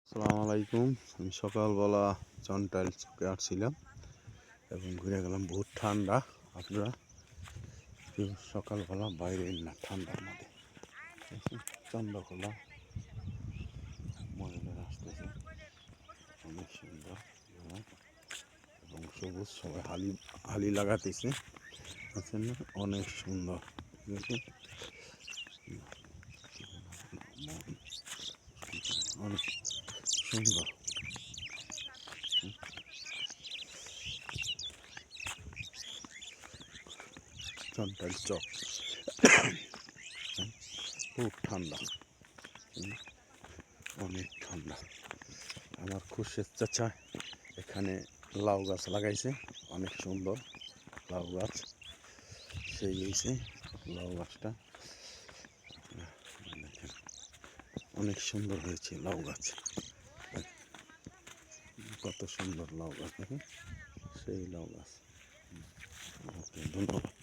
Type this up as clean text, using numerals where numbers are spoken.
আসসালামু আলাইকুম। আমি সকালবেলা চন্টাইল চকে আসছিলাম এবং ঘুরে গেলাম। বহুত ঠান্ডা, আপনারা কেউ সকালবেলা বাইরে না, ঠান্ডার মধ্যে চন্দ্রকোলা মহিলারা আসতেছে, অনেক সুন্দর এবং সবুজ, সবাই হালি লাগাতেছে, আছেন না, অনেক সুন্দর, ঠিক আছে, অনেক সুন্দর। চন্টাইল চক খুব ঠান্ডা, অনেক ঠান্ডা। আমার খুশের চাচা এখানে লাউ গাছ লাগাইছে, অনেক সুন্দর লাউ গাছ, সেই হয়েছে লাউ গাছটা, দেখেন অনেক সুন্দর হয়েছে লাউ গাছ, কত সুন্দর লাউ গাছ, দেখেন সেই লাউ গাছ। ওকে, ধন্যবাদ।